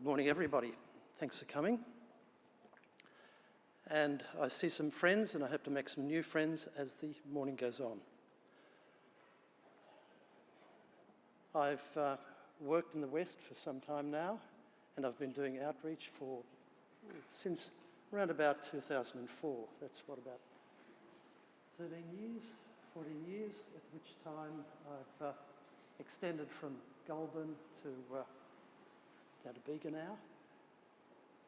morning, everybody. Thanks for coming. And I see some friends, and I hope to make some new friends as the morning goes on. I've worked in the West for some time now, and I've been doing outreach since around about 2004. That's what, about 13 years, 14 years, at which time I've extended from Goulburn to down to Bega now.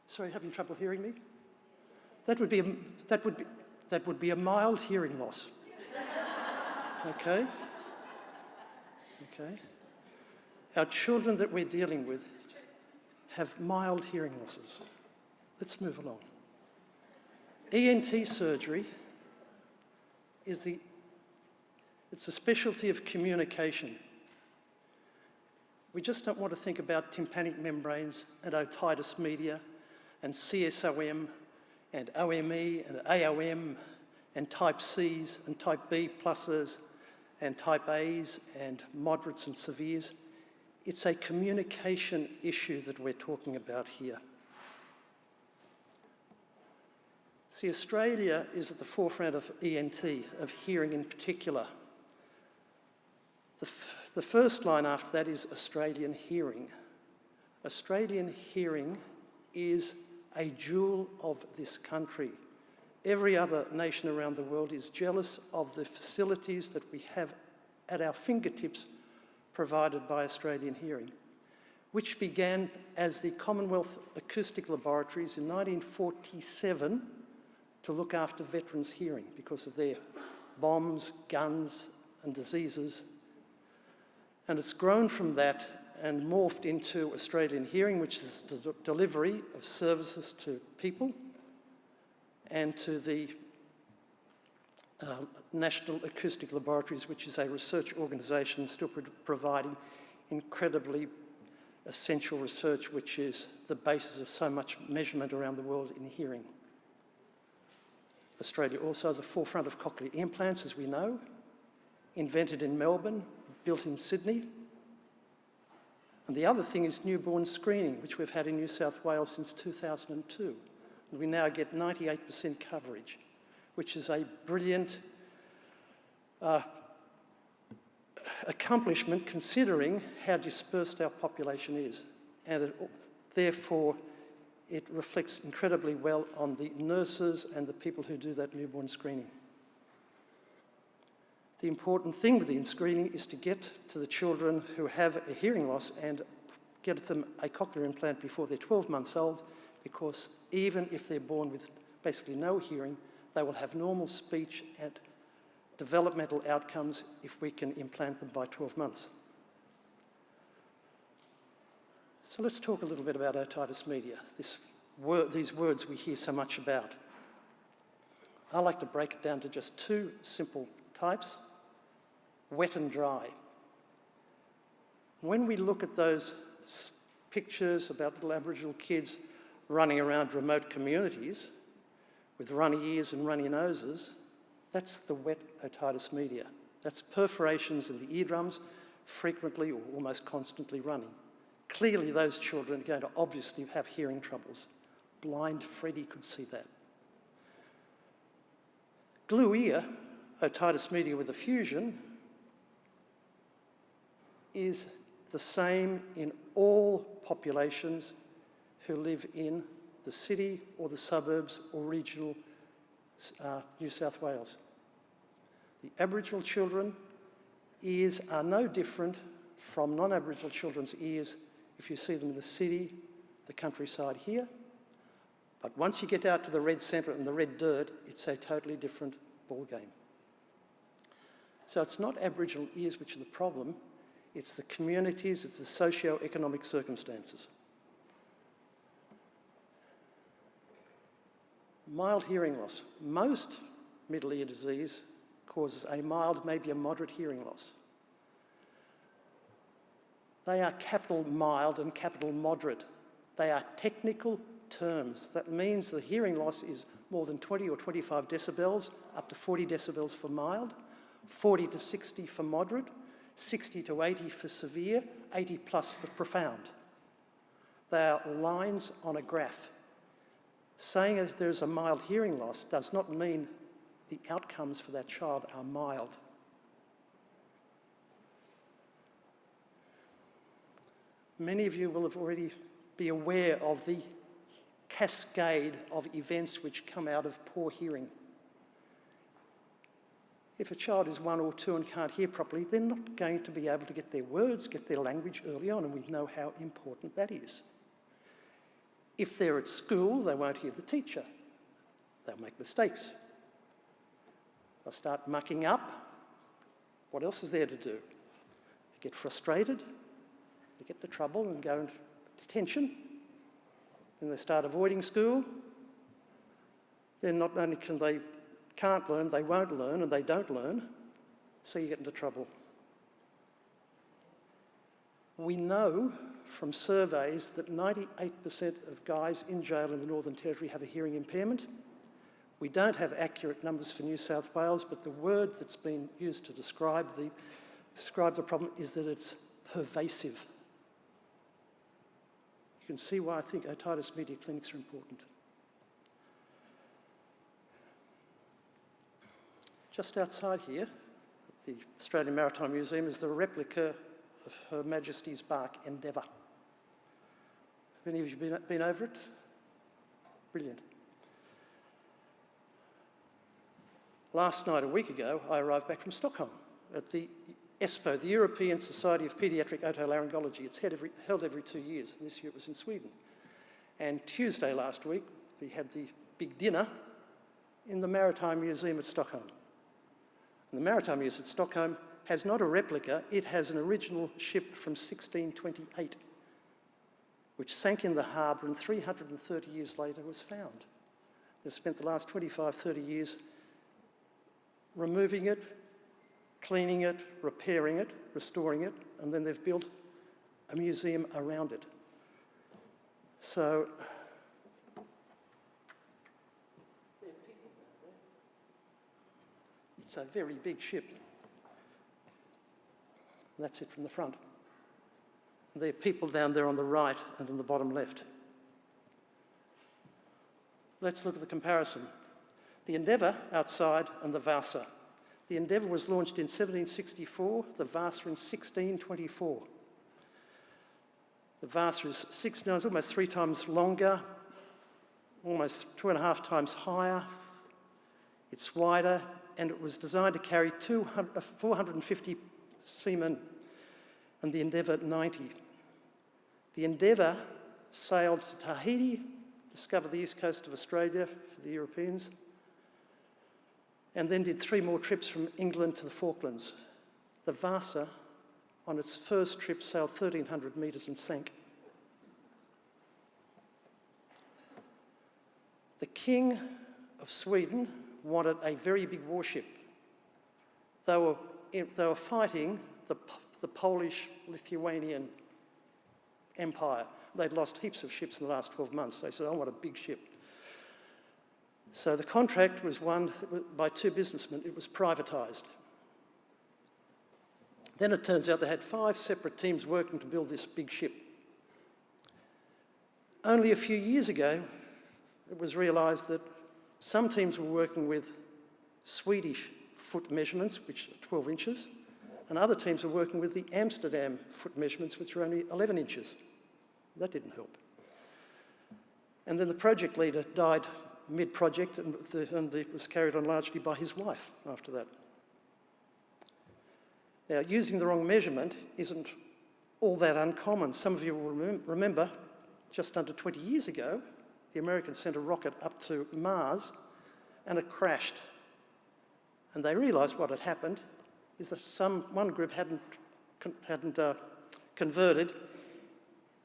Sorry, having trouble hearing me? That would be a mild hearing loss. Okay? Okay. Our children that we're dealing with have mild hearing losses. Let's move along. ENT surgery it's the specialty of communication. We just don't want to think about tympanic membranes and otitis media and CSOM and OME and AOM and type Cs and type B pluses and type As and moderates and severes. It's a communication issue that we're talking about here. See, Australia is at the forefront of ENT, of hearing in particular. The first line after that is Australian hearing. Australian hearing is a jewel of this country. Every other nation around the world is jealous of the facilities that we have at our fingertips provided by Australian hearing, which began as the Commonwealth Acoustic Laboratories in 1947 to look after veterans' hearing because of their bombs, guns, and diseases. And it's grown from that and morphed into Australian hearing, which is the delivery of services to people, and to the National Acoustic Laboratories, which is a research organisation still providing incredibly essential research, which is the basis of so much measurement around the world in hearing. Australia also has a forefront of cochlear implants, as we know, invented in Melbourne, built in Sydney. And the other thing is newborn screening, which we've had in New South Wales since 2002. And we now get 98% coverage, which is a brilliant accomplishment considering how dispersed our population is. And therefore, it reflects incredibly well on the nurses and the people who do that newborn screening. The important thing with the screening is to get to the children who have a hearing loss and get them a cochlear implant before they're 12 months old, because even if they're born with basically no hearing, they will have normal speech and developmental outcomes if we can implant them by 12 months. So let's talk a little bit about otitis media, these words we hear so much about. I like to break it down to just two simple types: wet and dry. When we look at those pictures about little Aboriginal kids running around remote communities with runny ears and runny noses, that's the wet otitis media. That's perforations in the eardrums, frequently or almost constantly running. Clearly those children are going to obviously have hearing troubles. Blind Freddie could see that. Glue ear, otitis media with effusion, is the same in all populations who live in the city or the suburbs or regional New South Wales. The Aboriginal children ears are no different from non-Aboriginal children's ears if you see them in the city, the countryside here. But once you get out to the red centre and the red dirt, it's a totally different ballgame. So it's not Aboriginal ears which are the problem, it's the communities, it's the socio-economic circumstances. Mild hearing loss. Most middle ear disease causes a mild, maybe a moderate hearing loss. They are capital mild and capital moderate. They are technical terms. That means the hearing loss is more than 20 or 25 decibels, up to 40 decibels for mild, 40 to 60 for moderate, 60 to 80 for severe, 80 plus for profound. They are lines on a graph. Saying that there's a mild hearing loss does not mean the outcomes for that child are mild. Many of you will have already be aware of the cascade of events which come out of poor hearing. If a child is 1 or 2 and can't hear properly, they're not going to be able to get their words, get their language early on, and we know how important that is. If they're at school, they won't hear the teacher. They'll make mistakes. They'll start mucking up. What else is there to do? They get frustrated, they get into trouble and go into detention. Then they start avoiding school. Then not only can't learn, they won't learn, and they don't learn, so you get into trouble. We know from surveys that 98% of guys in jail in the Northern Territory have a hearing impairment. We don't have accurate numbers for New South Wales, but the word that's been used to describe the problem is that it's pervasive. You can see why I think otitis media clinics are important. Just outside here, at the Australian Maritime Museum, is the replica of Her Majesty's bark Endeavour. Have any of you been over it? Brilliant. Last night, a week ago, I arrived back from Stockholm at the ESPO, the European Society of Paediatric Otolaryngology. It's held every 2 years, and this year it was in Sweden. And Tuesday last week, we had the big dinner in the Maritime Museum at Stockholm. And the Maritime Museum at Stockholm has not a replica, it has an original ship from 1628, which sank in the harbour and 330 years later was found. They've spent the last 25, 30 years removing it, cleaning it, repairing it, restoring it, and then they've built a museum around it. So, there are people down there. It's a very big ship. And that's it from the front. And there are people down there on the right and on the bottom left. Let's look at the comparison. The Endeavour outside and the Vasa. The Endeavour was launched in 1764, the Vasa in 1624. The Vasa is almost 3 times longer, almost 2.5 times higher. It's wider, and it was designed to carry 450 seamen, and the Endeavour 90. The Endeavour sailed to Tahiti, discovered the east coast of Australia for the Europeans, and then did 3 more trips from England to the Falklands. The Vasa, on its first trip, sailed 1,300 metres and sank. The King of Sweden wanted a very big warship. They were fighting the Polish-Lithuanian Empire. They'd lost heaps of ships in the last 12 months. They said, I want a big ship. So the contract was won by 2 businessmen. It was privatised. Then it turns out they had 5 separate teams working to build this big ship. Only a few years ago, it was realised that some teams were working with Swedish foot measurements, which are 12 inches, and other teams were working with the Amsterdam foot measurements, which were only 11 inches. That didn't help. And then the project leader died mid-project, and it was carried on largely by his wife after that. Now, using the wrong measurement isn't all that uncommon. Some of you will remember, just under 20 years ago, the Americans sent a rocket up to Mars, and it crashed. And they realised what had happened is that one group hadn't converted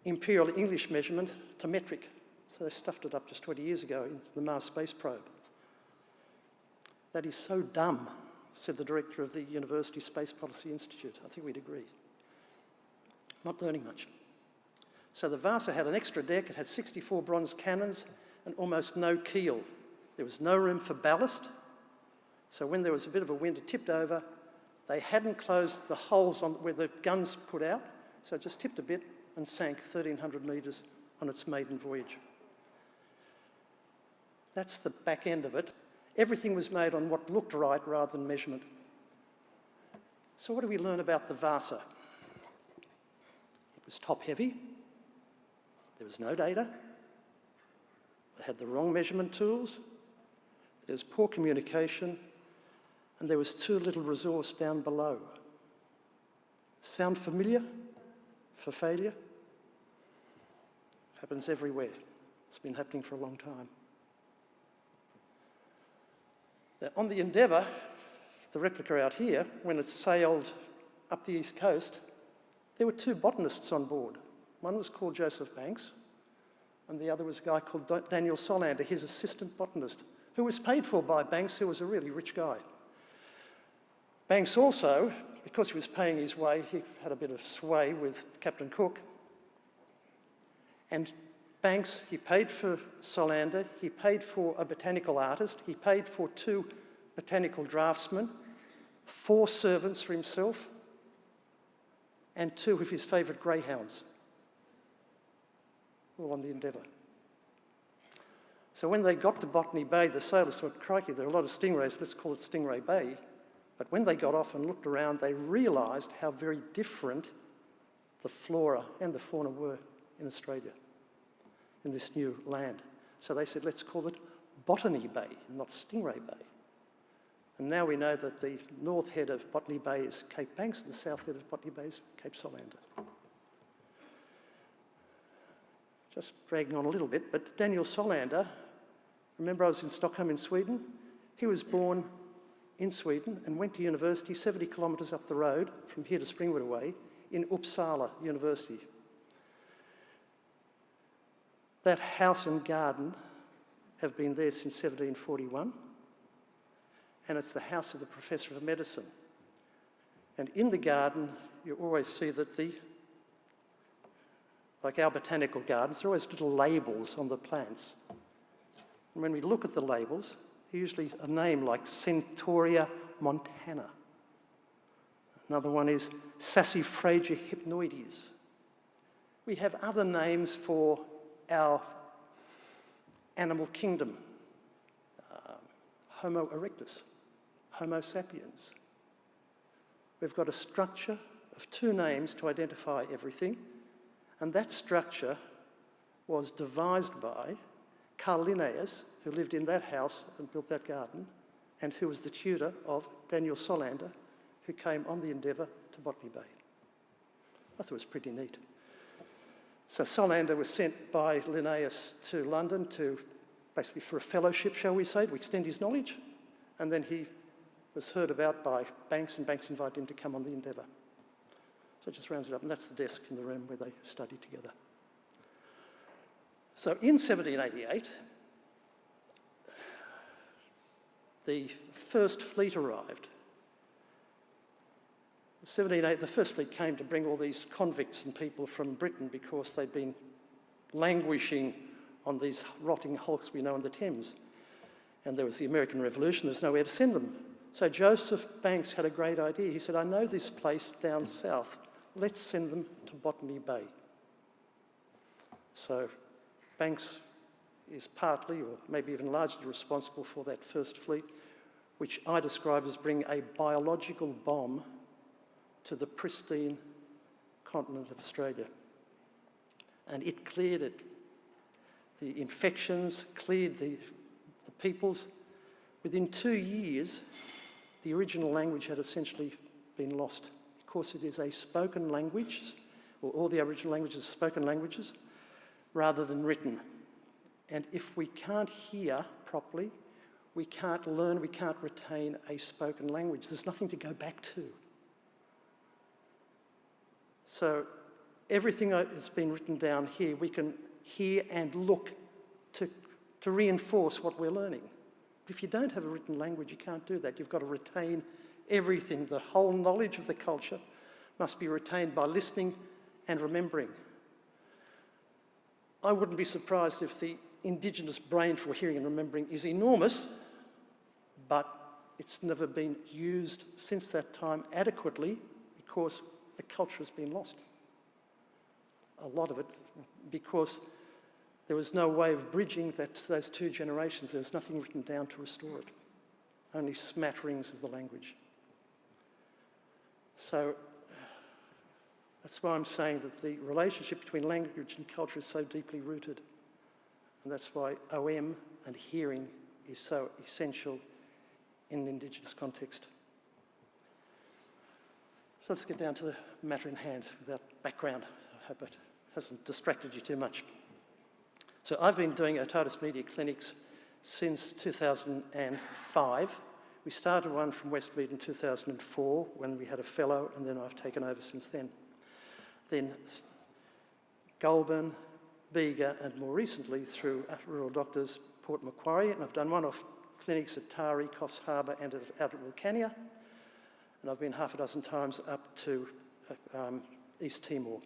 imperial English measurement to metric. So they stuffed it up just 20 years ago in the Mars space probe. That is so dumb, said the director of the University Space Policy Institute. I think we'd agree. Not learning much. So the Vasa had an extra deck. It had 64 bronze cannons and almost no keel. There was no room for ballast. So when there was a bit of a wind, it tipped over. They hadn't closed the holes where the guns put out, so it just tipped a bit and sank 1,300 metres on its maiden voyage. That's the back end of it. Everything was made on what looked right rather than measurement. So what do we learn about the Vasa? It was top-heavy. There was no data. They had the wrong measurement tools. There was poor communication, and there was too little resource down below. Sound familiar for failure? Happens everywhere. It's been happening for a long time. Now, on the Endeavour, the replica out here, when it sailed up the east coast, there were two botanists on board. One was called Joseph Banks, and the other was a guy called Daniel Solander, his assistant botanist, who was paid for by Banks, who was a really rich guy. Banks also, because he was paying his way, he had a bit of sway with Captain Cook. And Banks, he paid for Solander, he paid for a botanical artist, he paid for 2 botanical draftsmen, 4 servants for himself, and 2 of his favourite greyhounds, all on the Endeavour. So when they got to Botany Bay, the sailors thought, crikey, there are a lot of stingrays, let's call it Stingray Bay. But when they got off and looked around, they realised how very different the flora and the fauna were in Australia, in this new land. So they said, let's call it Botany Bay, not Stingray Bay. And now we know that the north head of Botany Bay is Cape Banks, and the south head of Botany Bay is Cape Solander. Just dragging on a little bit, but Daniel Solander, remember I was in Stockholm in Sweden? He was born in Sweden and went to university 70 kilometres up the road from here to Springwood away in Uppsala University. That house and garden have been there since 1741, and it's the house of the Professor of Medicine. And in the garden, you always see that like our botanical gardens, there are always little labels on the plants. And when we look at the labels, they're usually a name like Centaurea montana. Another one is Sassafraga hypnoides. We have other names for our animal kingdom. Homo erectus, Homo sapiens. We've got a structure of 2 names to identify everything, and that structure was devised by Carl Linnaeus, who lived in that house and built that garden, and who was the tutor of Daniel Solander, who came on the Endeavour to Botany Bay. I thought it was pretty neat. So Solander was sent by Linnaeus to London to basically for a fellowship, shall we say, to extend his knowledge, and then he was heard about by Banks, and Banks invited him to come on the Endeavour. So it just rounds it up, and that's the desk in the room where they studied together. So in 1788, the first fleet arrived. The first fleet came to bring all these convicts and people from Britain because they'd been languishing on these rotting hulks we know in the Thames. And there was the American Revolution, there's nowhere to send them. So Joseph Banks had a great idea. He said, I know this place down south. Let's send them to Botany Bay. So Banks is partly, or maybe even largely, responsible for that first fleet, which I describe as bringing a biological bomb to the pristine continent of Australia. And it cleared it. The infections, cleared the peoples. Within 2 years, the original language had essentially been lost. Of course, it is a spoken language, or all the Aboriginal languages are spoken languages, rather than written. And if we can't hear properly, we can't learn, we can't retain a spoken language. There's nothing to go back to. So everything that's been written down here, we can hear and look to reinforce what we're learning. But if you don't have a written language, you can't do that. You've got to retain everything. The whole knowledge of the culture must be retained by listening and remembering. I wouldn't be surprised if the Indigenous brain for hearing and remembering is enormous, but it's never been used since that time adequately because the culture has been lost. A lot of it because There was no way of bridging those two generations. There was nothing written down to restore it, only smatterings of the language. So that's why I'm saying that the relationship between language and culture is so deeply rooted. And that's why OM and hearing is so essential in an Indigenous context. So let's get down to the matter in hand with that background. I hope it hasn't distracted you too much. So I've been doing otitis media clinics since 2005. We started one from Westmead in 2004 when we had a fellow, and then I've taken over since then. Then Goulburn, Bega, and more recently through Rural Doctors, Port Macquarie, and I've done one-off clinics at Tari, Coffs Harbour, and out at Wilcannia, and I've been half a dozen times up to East Timor.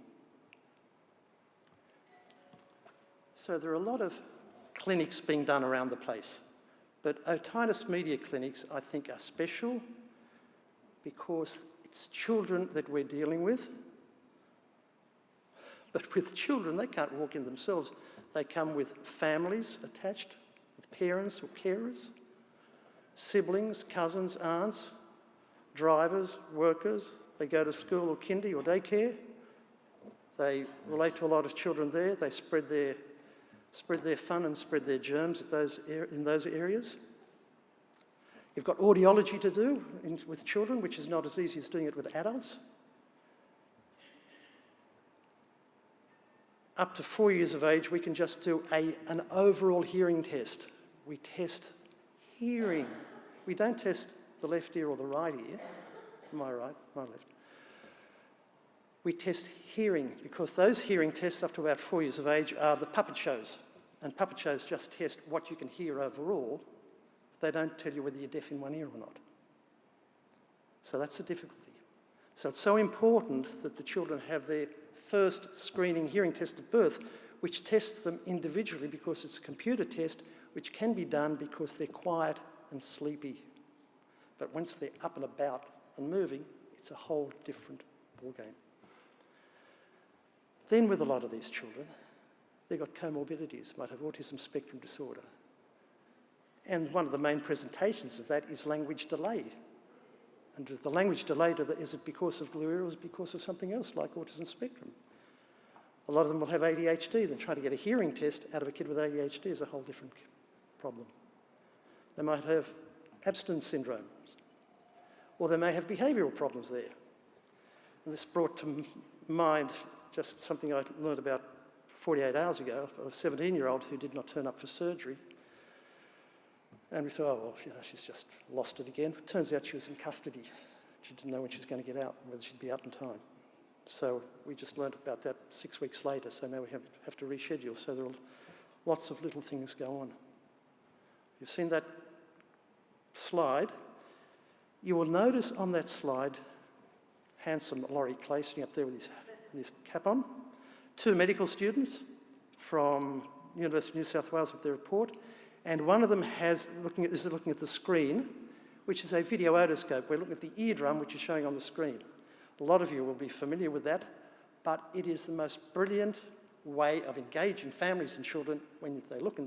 So there are a lot of clinics being done around the place, but otitis media clinics, I think, are special because it's children that we're dealing with. But with children, they can't walk in themselves. They come with families attached, with parents or carers, siblings, cousins, aunts, drivers, workers. They go to school or kindy or daycare. They relate to a lot of children there. They spread their fun and spread their germs in those areas. You've got audiology to do with children, which is not as easy as doing it with adults. Up to 4 years of age, we can just do an overall hearing test. We test hearing. We don't test the left ear or the right ear. My right, my left. We test hearing because those hearing tests up to about 4 years of age are the puppet shows. And puppet shows just test what you can hear overall. They don't tell you whether you're deaf in one ear or not. So that's a difficulty. So it's so important that the children have their first screening hearing test at birth, which tests them individually because it's a computer test, which can be done because they're quiet and sleepy. But once they're up and about and moving, it's a whole different ballgame. Then with a lot of these children, they've got comorbidities, might have autism spectrum disorder. And one of the main presentations of that is language delay. And with the language delay, is it because of glue or is it because of something else like autism spectrum? A lot of them will have ADHD, then trying to get a hearing test out of a kid with ADHD is a whole different problem. They might have abstinence syndromes, or they may have behavioural problems there. And this brought to mind just something I learned about 48 hours ago, a 17-year-old who did not turn up for surgery. And we thought, oh, well, you know, she's just lost it again. It turns out she was in custody. She didn't know when she was going to get out and whether she'd be out in time. So we just learned about that 6 weeks later, so now we have to reschedule. So there are lots of little things go on. You've seen that slide. You will notice on that slide, handsome Laurie Clay sitting up there with his cap on, 2 medical students from University of New South Wales with their report, and one of them is looking at the screen, which is a video otoscope. We're looking at the eardrum, which is showing on the screen. A lot of you will be familiar with that, but it is the most brilliant way of engaging families and children when you look in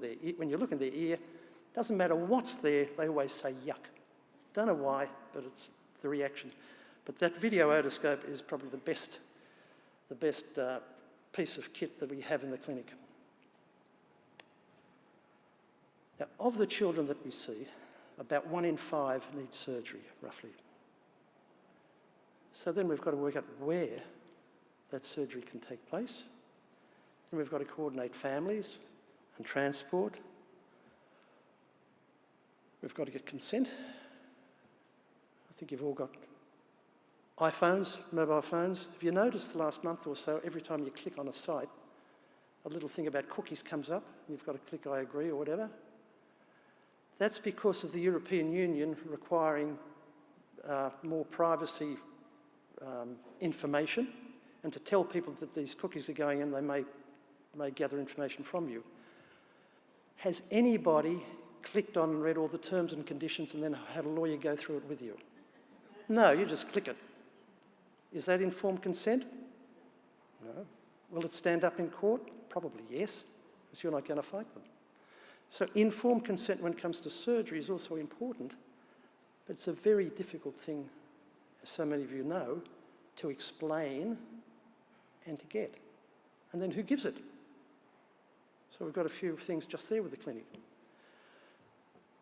their ear. Doesn't matter what's there, they always say yuck. Don't know why, but it's the reaction. But that video otoscope is probably the best piece of kit that we have in the clinic. Now, of the children that we see, about 1 in 5 need surgery, roughly. So then we've got to work out where that surgery can take place. Then we've got to coordinate families and transport. We've got to get consent. I think you've all got iPhones, mobile phones. Have you noticed the last month or so, every time you click on a site, a little thing about cookies comes up, and you've got to click I agree or whatever? That's because of the European Union requiring more privacy information, and to tell people that these cookies are going in, they may gather information from you. Has anybody clicked on and read all the terms and conditions and then had a lawyer go through it with you? No, you just click it. Is that informed consent? No. Will it stand up in court? Probably yes. because you're not going to fight them. So informed consent when it comes to surgery is also important, but it's a very difficult thing, as so many of you know, to explain and to get. And then who gives it? So we've got a few things just there with the clinic.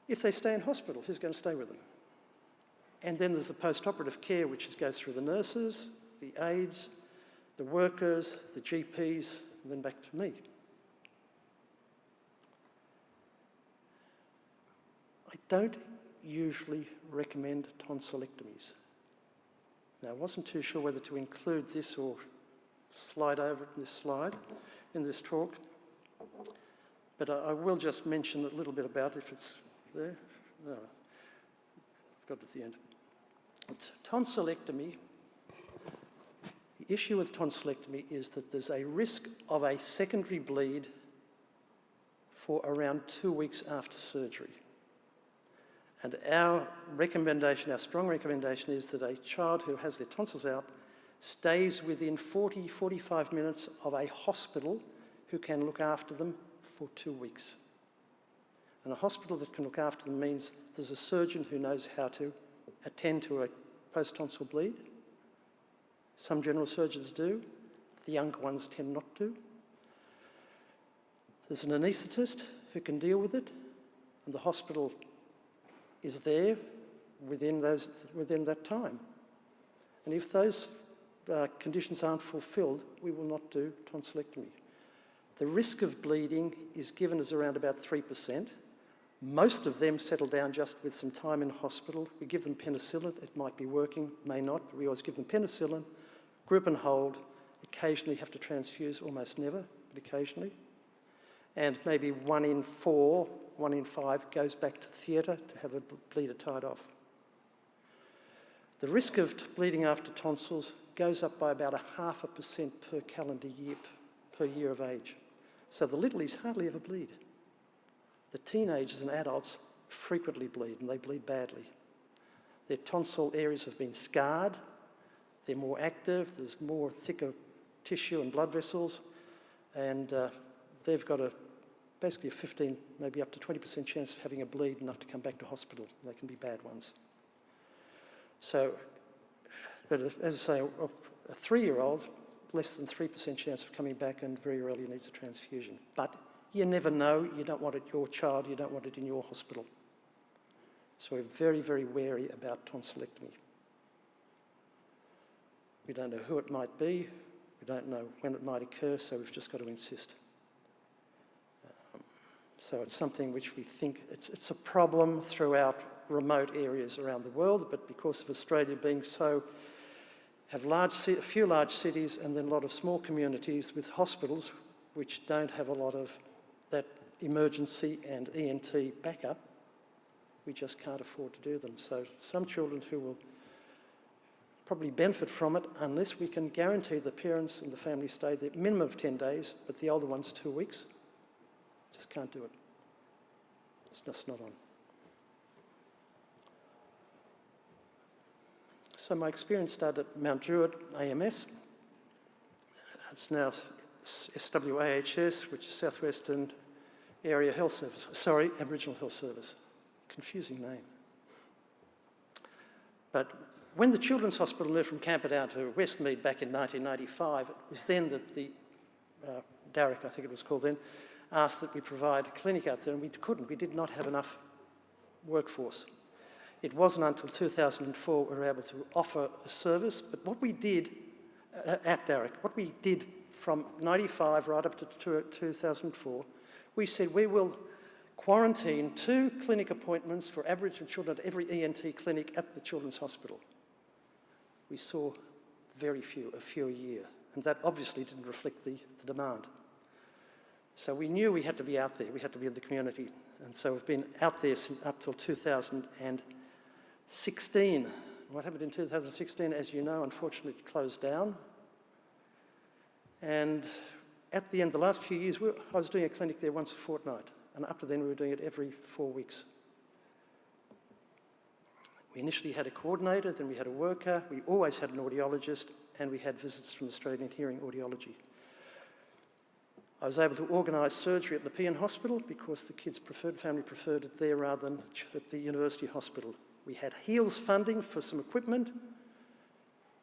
If they stay in hospital, who's going to stay with them? And then there's the post-operative care, which goes through the nurses, the aides, the workers, the GPs, and then back to me. I don't usually recommend tonsillectomies. Now, I wasn't too sure whether to include this or slide over this slide in this talk, but I will just mention a little bit about it if it's there. No, I've got it at the end. Tonsillectomy, the issue with tonsillectomy is that there's a risk of a secondary bleed for around 2 weeks after surgery. And our recommendation, our strong recommendation, is that a child who has their tonsils out stays within 40-45 minutes of a hospital who can look after them for 2 weeks. And a hospital that can look after them means there's a surgeon who knows how to attend to a post-tonsil bleed. Some general surgeons do, the younger ones tend not to. There's an anaesthetist who can deal with it, and the hospital is there within that time. And if those conditions aren't fulfilled, we will not do tonsillectomy. The risk of bleeding is given as around about 3%. Most of them settle down just with some time in hospital. We give them penicillin. It might be working, may not, but we always give them penicillin, grip and hold, occasionally have to transfuse, almost never, but occasionally. And maybe 1 in 4, 1 in 5 goes back to theatre to have a bleeder tied off. The risk of bleeding after tonsils goes up by about 0.5% per calendar year, per year of age. So the littlies hardly ever bleed. The teenagers and adults frequently bleed, and they bleed badly. Their tonsil areas have been scarred, they're more active, there's more thicker tissue and blood vessels, and they've got basically a 15, maybe up to 20% chance of having a bleed enough to come back to hospital. They can be bad ones. So, but as I say, a 3-year-old, less than 3% chance of coming back and very rarely needs a transfusion. But you never know, you don't want it your child, you don't want it in your hospital. So we're very, very wary about tonsillectomy. We don't know who it might be, we don't know when it might occur, so we've just got to insist. So it's something which we think, it's a problem throughout remote areas around the world, but because of Australia being so, have a few large cities and then a lot of small communities with hospitals which don't have a lot of that emergency and ENT backup, we just can't afford to do them. So some children who will probably benefit from it unless we can guarantee the parents and the family stay the minimum of 10 days, but the older ones 2 weeks, just can't do it. It's just not on. So my experience started at Mount Druitt AMS. It's now SWAHS, which is Southwestern Area Health Service. Sorry, Aboriginal Health Service. Confusing name. But when the Children's Hospital moved from Camperdown to Westmead back in 1995, it was then that the Darrick, I think it was called then, asked that we provide a clinic out there, and we couldn't. We did not have enough workforce. It wasn't until 2004 we were able to offer a service, but what we did at Darrick, what we did from 95 right up to 2004, we said we will quarantine 2 clinic appointments for Aboriginal children at every ENT clinic at the Children's Hospital. We saw very few, a few a year, and that obviously didn't reflect the demand. So we knew we had to be out there, we had to be in the community, and so we've been out there up till 2016. What happened in 2016, as you know, unfortunately it closed down. And at the end, the last few years, I was doing a clinic there once a fortnight, and up to then we were doing it every 4 weeks. We initially had a coordinator, then we had a worker, we always had an audiologist, and we had visits from Australian Hearing Audiology. I was able to organise surgery at Nepean Hospital because the family preferred it there rather than at the university hospital. We had HEALS funding for some equipment,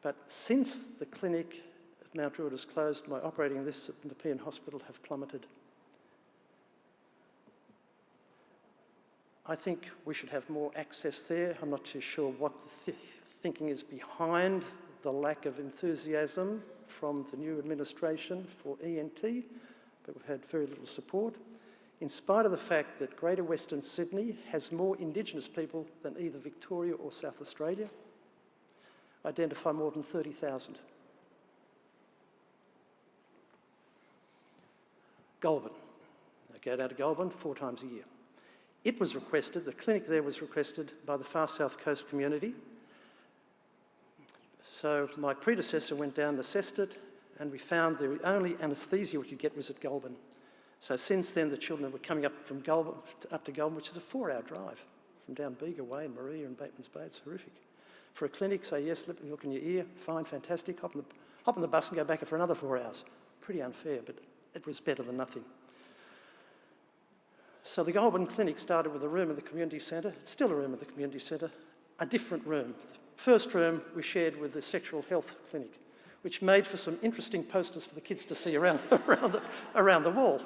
but since the clinic at Mount Druitt has closed, my operating lists at Nepean Hospital have plummeted. I think we should have more access there. I'm not too sure what the thinking is behind the lack of enthusiasm from the new administration for ENT, but we've had very little support, in spite of the fact that Greater Western Sydney has more Indigenous people than either Victoria or South Australia. Identify more than 30,000. Goulburn. I go down to Goulburn 4 times a year. It was requested, the clinic there was requested by the Far South Coast community. So my predecessor went down and assessed it, and we found the only anaesthesia we could get was at Goulburn. So since then, the children were coming up from Goulburn, up to Goulburn, which is a 4-hour drive from down Bega Way and Maria and Bateman's Bay. It's horrific. For a clinic, say yes, look in your ear, fine, fantastic, hop on the bus and go back for another 4 hours. Pretty unfair, but it was better than nothing. So the Goulburn Clinic started with a room in the community centre. It's still a room at the community centre, a different room. The first room we shared with the sexual health clinic, which made for some interesting posters for the kids to see around the wall.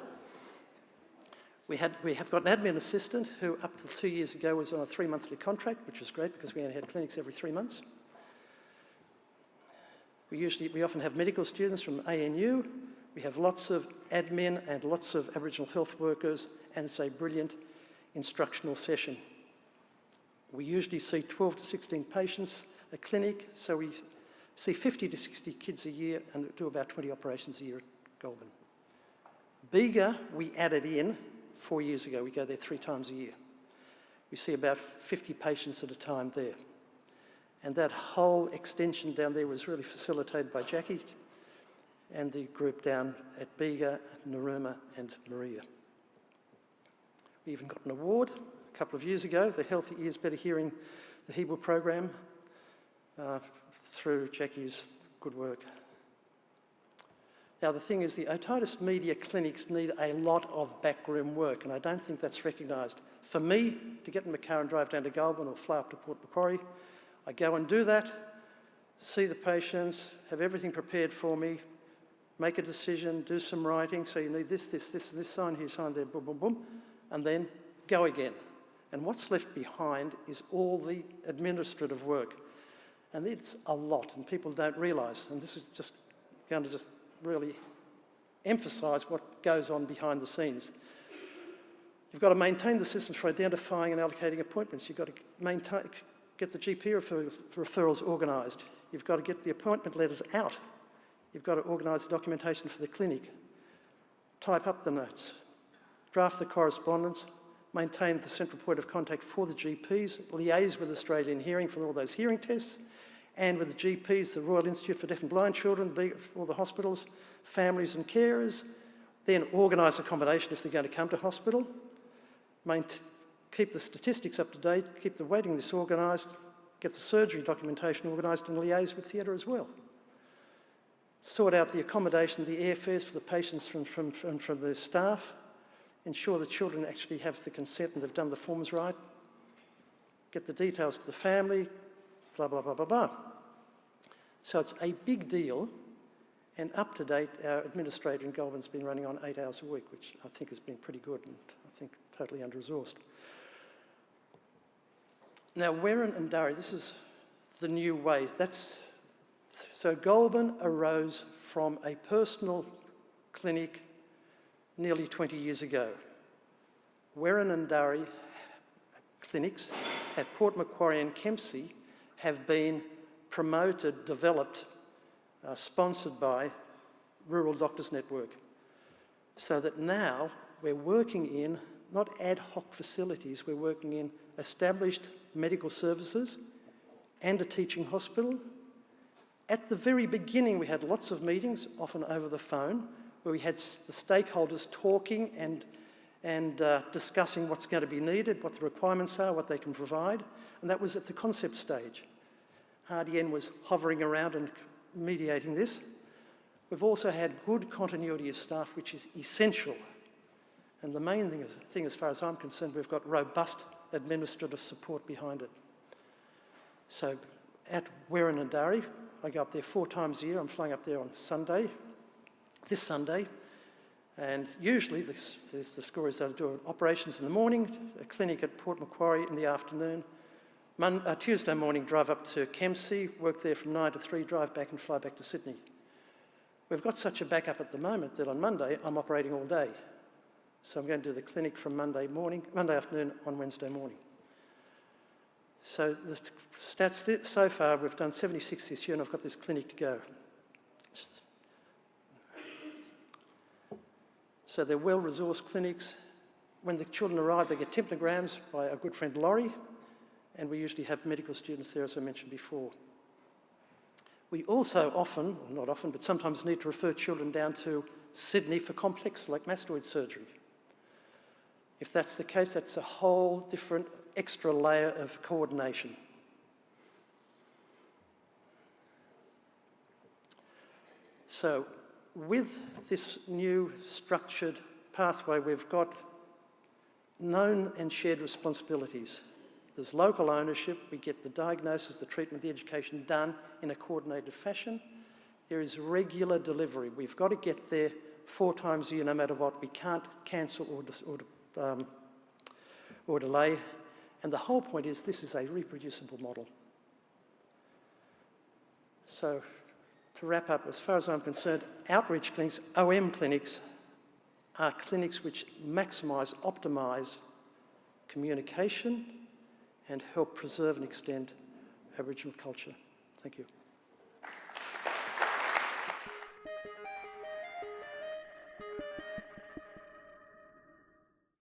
We have got an admin assistant who up to 2 years ago was on a 3-monthly contract, which was great because we only had clinics every 3 months. We often have medical students from ANU. We have lots of admin and lots of Aboriginal health workers, and it's a brilliant instructional session. We usually see 12 to 16 patients a clinic, so we see 50 to 60 kids a year and do about 20 operations a year at Goulburn. Bega, we added in 4 years ago. We go there 3 times a year. We see about 50 patients at a time there. And that whole extension down there was really facilitated by Jackie and the group down at Bega, Narooma and Maria. We even got an award a couple of years ago, the Healthy Ears Better Hearing, the Hebrew program, through Jackie's good work. Now the thing is, the otitis media clinics need a lot of backroom work, and I don't think that's recognised. For me, to get in my car and drive down to Goulburn or fly up to Port Macquarie, I go and do that, see the patients, have everything prepared for me, make a decision, do some writing, so you need this sign here, sign there, boom, boom, boom, and then go again. And what's left behind is all the administrative work. And it's a lot, and people don't realise, and this is just going to just really emphasise what goes on behind the scenes. You've got to maintain the systems for identifying and allocating appointments. You've got to get the GP referrals organised. You've got to get the appointment letters out. You've got to organise the documentation for the clinic, type up the notes, draft the correspondence, maintain the central point of contact for the GPs, liaise with Australian Hearing for all those hearing tests, and with the GPs, the Royal Institute for Deaf and Blind Children, all the hospitals, families and carers, then organise accommodation if they're going to come to hospital, keep the statistics up to date, keep the waiting list organised, get the surgery documentation organised and liaise with theatre as well. Sort out the accommodation, the airfares for the patients from the staff, ensure the children actually have the consent and they've done the forms right, get the details to the family, blah, blah, blah, blah, blah. So it's a big deal, and up to date, our administrator in Goulburn's been running on 8 hours a week, which I think has been pretty good and I think totally under-resourced. Now, Werran and Darry, this is the new way. So Goulburn arose from a personal clinic nearly 20 years ago. Werran and Darry clinics at Port Macquarie and Kempsey have been promoted, developed, sponsored by Rural Doctors Network, so that now we're working in not ad hoc facilities, we're working in established medical services and a teaching hospital. At the very beginning, we had lots of meetings, often over the phone, where we had the stakeholders talking and discussing what's going to be needed, what the requirements are, what they can provide, and that was at the concept stage. RDN was hovering around and mediating this. We've also had good continuity of staff, which is essential. And the main thing, as far as I'm concerned, we've got robust administrative support behind it. So at Werribee, I go up there 4 times a year. I'm flying up there on Sunday, this Sunday. And usually the score is they'll do operations in the morning, a clinic at Port Macquarie in the afternoon. Tuesday morning, drive up to Kempsey, work there from 9 to 3, drive back and fly back to Sydney. We've got such a backup at the moment that on Monday, I'm operating all day. So I'm going to do the clinic from Monday afternoon on Wednesday morning. So the stats so far, we've done 76 this year and I've got this clinic to go. So they're well-resourced clinics. When the children arrive, they get tympnograms by our good friend Laurie, and we usually have medical students there, as I mentioned before. We also often, or not often, but sometimes need to refer children down to Sydney for complex, like mastoid surgery. If that's the case, that's a whole different extra layer of coordination. So with this new structured pathway, we've got known and shared responsibilities. There's local ownership. We get the diagnosis, the treatment, the education done in a coordinated fashion. There is regular delivery. We've got to get there 4 times a year, no matter what. We can't cancel or delay. And the whole point is this is a reproducible model. So to wrap up, as far as I'm concerned, outreach clinics, OM clinics, are clinics which maximise, optimise communication and help preserve and extend Aboriginal culture. Thank you.